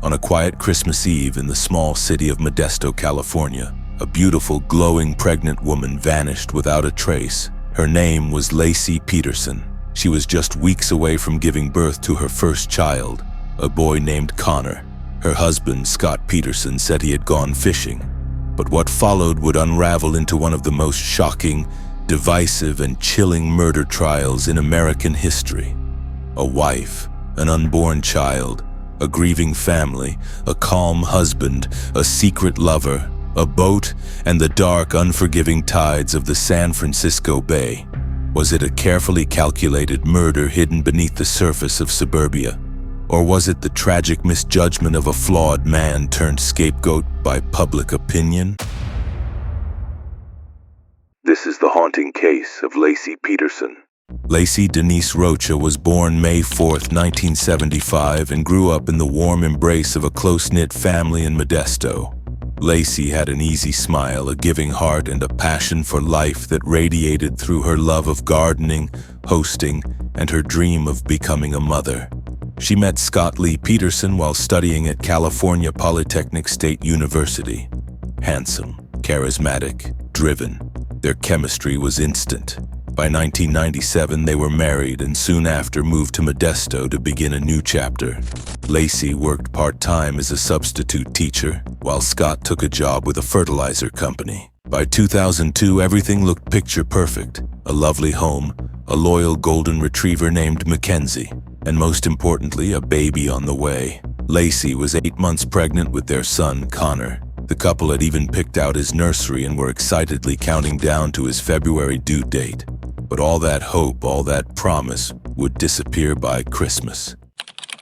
On a quiet Christmas Eve in the small city of Modesto, California, a beautiful, glowing pregnant woman vanished without a trace. Her name was Lacey Peterson. She was just weeks away from giving birth to her first child, a boy named Connor. Her husband, Scott Peterson, said he had gone fishing. But what followed would unravel into one of the most shocking, divisive, and chilling murder trials in American history. A wife, an unborn child, a grieving family, a calm husband, a secret lover, a boat, and the dark, unforgiving tides of the San Francisco Bay. Was it a carefully calculated murder hidden beneath the surface of suburbia? Or was it the tragic misjudgment of a flawed man turned scapegoat by public opinion? This is the haunting case of Lacey Peterson. Lacey Denise Rocha was born May 4, 1975, and grew up in the warm embrace of a close-knit family in Modesto. Lacey had an easy smile, a giving heart, and a passion for life that radiated through her love of gardening, hosting, and her dream of becoming a mother. She met Scott Lee Peterson while studying at California Polytechnic State University. Handsome, charismatic, driven, their chemistry was instant. By 1997, they were married and soon after moved to Modesto to begin a new chapter. Lacey worked part-time as a substitute teacher, while Scott took a job with a fertilizer company. By 2002, everything looked picture perfect. A lovely home, a loyal golden retriever named Mackenzie, and most importantly, a baby on the way. Lacey was 8 months pregnant with their son, Connor. The couple had even picked out his nursery and were excitedly counting down to his February due date. But all that hope, all that promise, would disappear by Christmas.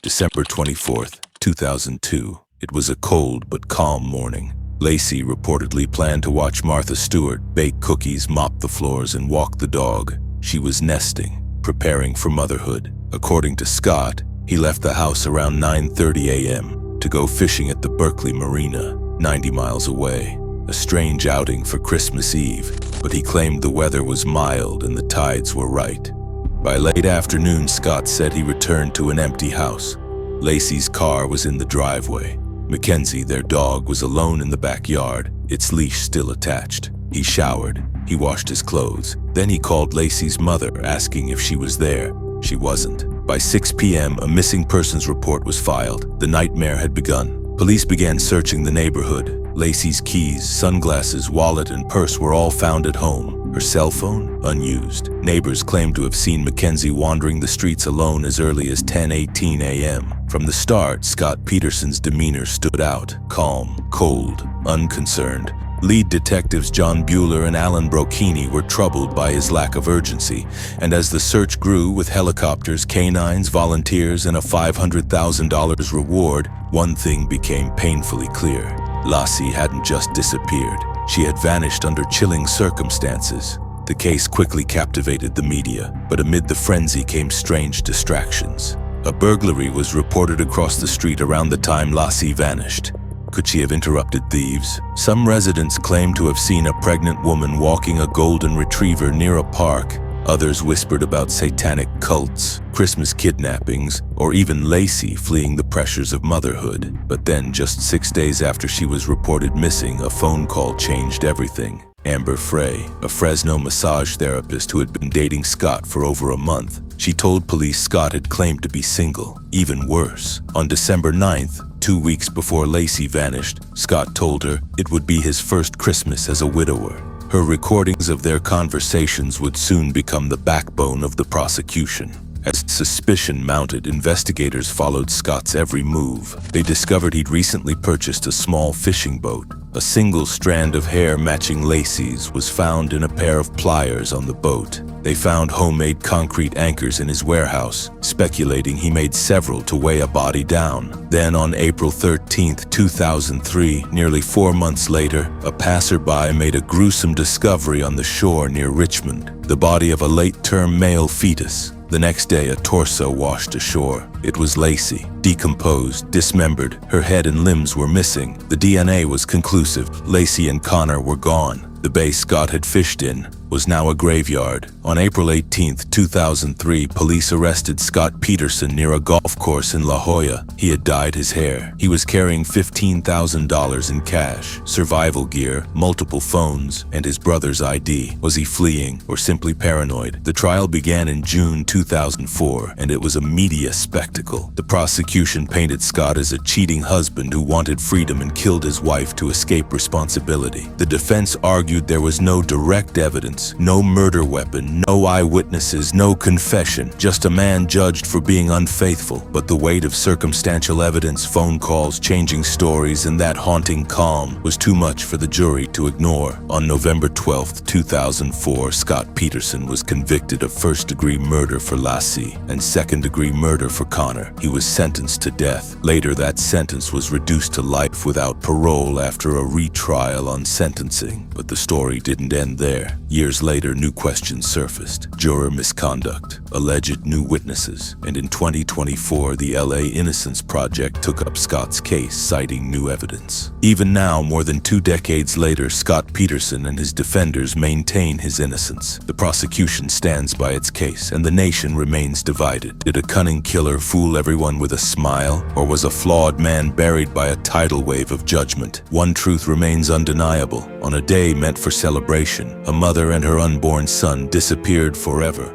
December 24th, 2002. It was a cold but calm morning. Lacey reportedly planned to watch Martha Stewart bake cookies, mop the floors, and walk the dog. She was nesting, preparing for motherhood. According to Scott, he left the house around 9:30 a.m. to go fishing at the Berkeley Marina, 90 miles away. A strange outing for Christmas Eve, but he claimed the weather was mild and the tides were right. By late afternoon, Scott said he returned to an empty house. Lacey's car was in the driveway. Mackenzie, their dog, was alone in the backyard, its leash still attached. He showered, he washed his clothes. Then he called Lacey's mother, asking if she was there. She wasn't. By 6 p.m., a missing persons report was filed. The nightmare had begun. Police began searching the neighborhood. Lacey's keys, sunglasses, wallet, and purse were all found at home. Her cell phone, unused. Neighbors claimed to have seen Mackenzie wandering the streets alone as early as 10:18 a.m. From the start, Scott Peterson's demeanor stood out. Calm, cold, unconcerned. Lead detectives John Bueller and Alan Brocchini were troubled by his lack of urgency, and as the search grew with helicopters, canines, volunteers, and a $500,000 reward, one thing became painfully clear. Lacey hadn't just disappeared. She had vanished under chilling circumstances. The case quickly captivated the media, but amid the frenzy came strange distractions. A burglary was reported across the street around the time Lacey vanished. Could she have interrupted thieves? Some residents claimed to have seen a pregnant woman walking a golden retriever near a park. Others whispered about satanic cults, Christmas kidnappings, or even Lacey fleeing the pressures of motherhood. But then, just 6 days after she was reported missing, a phone call changed everything. Amber Frey, a Fresno massage therapist who had been dating Scott for over a month. She told police Scott had claimed to be single. Even worse, on December 9th, 2 weeks before Lacey vanished, Scott told her it would be his first Christmas as a widower. Her recordings of their conversations would soon become the backbone of the prosecution. As suspicion mounted, investigators followed Scott's every move. They discovered he'd recently purchased a small fishing boat. A single strand of hair matching Lacey's was found in a pair of pliers on the boat. They found homemade concrete anchors in his warehouse, speculating he made several to weigh a body down. Then on April 13, 2003, nearly 4 months later, a passerby made a gruesome discovery on the shore near Richmond, the body of a late-term male fetus. The next day, a torso washed ashore. It was Lacey, decomposed, dismembered. Her head and limbs were missing. The DNA was conclusive. Lacey and Connor were gone. The bay Scott had fished in, was now a graveyard. On April 18, 2003, police arrested Scott Peterson near a golf course in La Jolla. He had dyed his hair. He was carrying $15,000 in cash, survival gear, multiple phones, and his brother's ID. Was he fleeing or simply paranoid? The trial began in June 2004, and it was a media spectacle. The prosecution painted Scott as a cheating husband who wanted freedom and killed his wife to escape responsibility. The defense argued there was no direct evidence, no murder weapon, no eyewitnesses, no confession, just a man judged for being unfaithful. But the weight of circumstantial evidence, phone calls, changing stories, and that haunting calm was too much for the jury to ignore. On November 12, 2004, Scott Peterson was convicted of first-degree murder for Lassie and second-degree murder for Connor. He was sentenced to death. Later, that sentence was reduced to life without parole after a retrial on sentencing. But the story didn't end there. Years later, new questions surfaced. Juror misconduct, alleged new witnesses, and in 2024, the LA Innocence Project took up Scott's case, citing new evidence. Even now, more than 2 decades later, Scott Peterson and his defenders maintain his innocence. The prosecution stands by its case, and the nation remains divided. Did a cunning killer fool everyone with a smile, or was a flawed man buried by a tidal wave of judgment? One truth remains undeniable. On a day meant for celebration, a mother and her unborn son disappeared forever.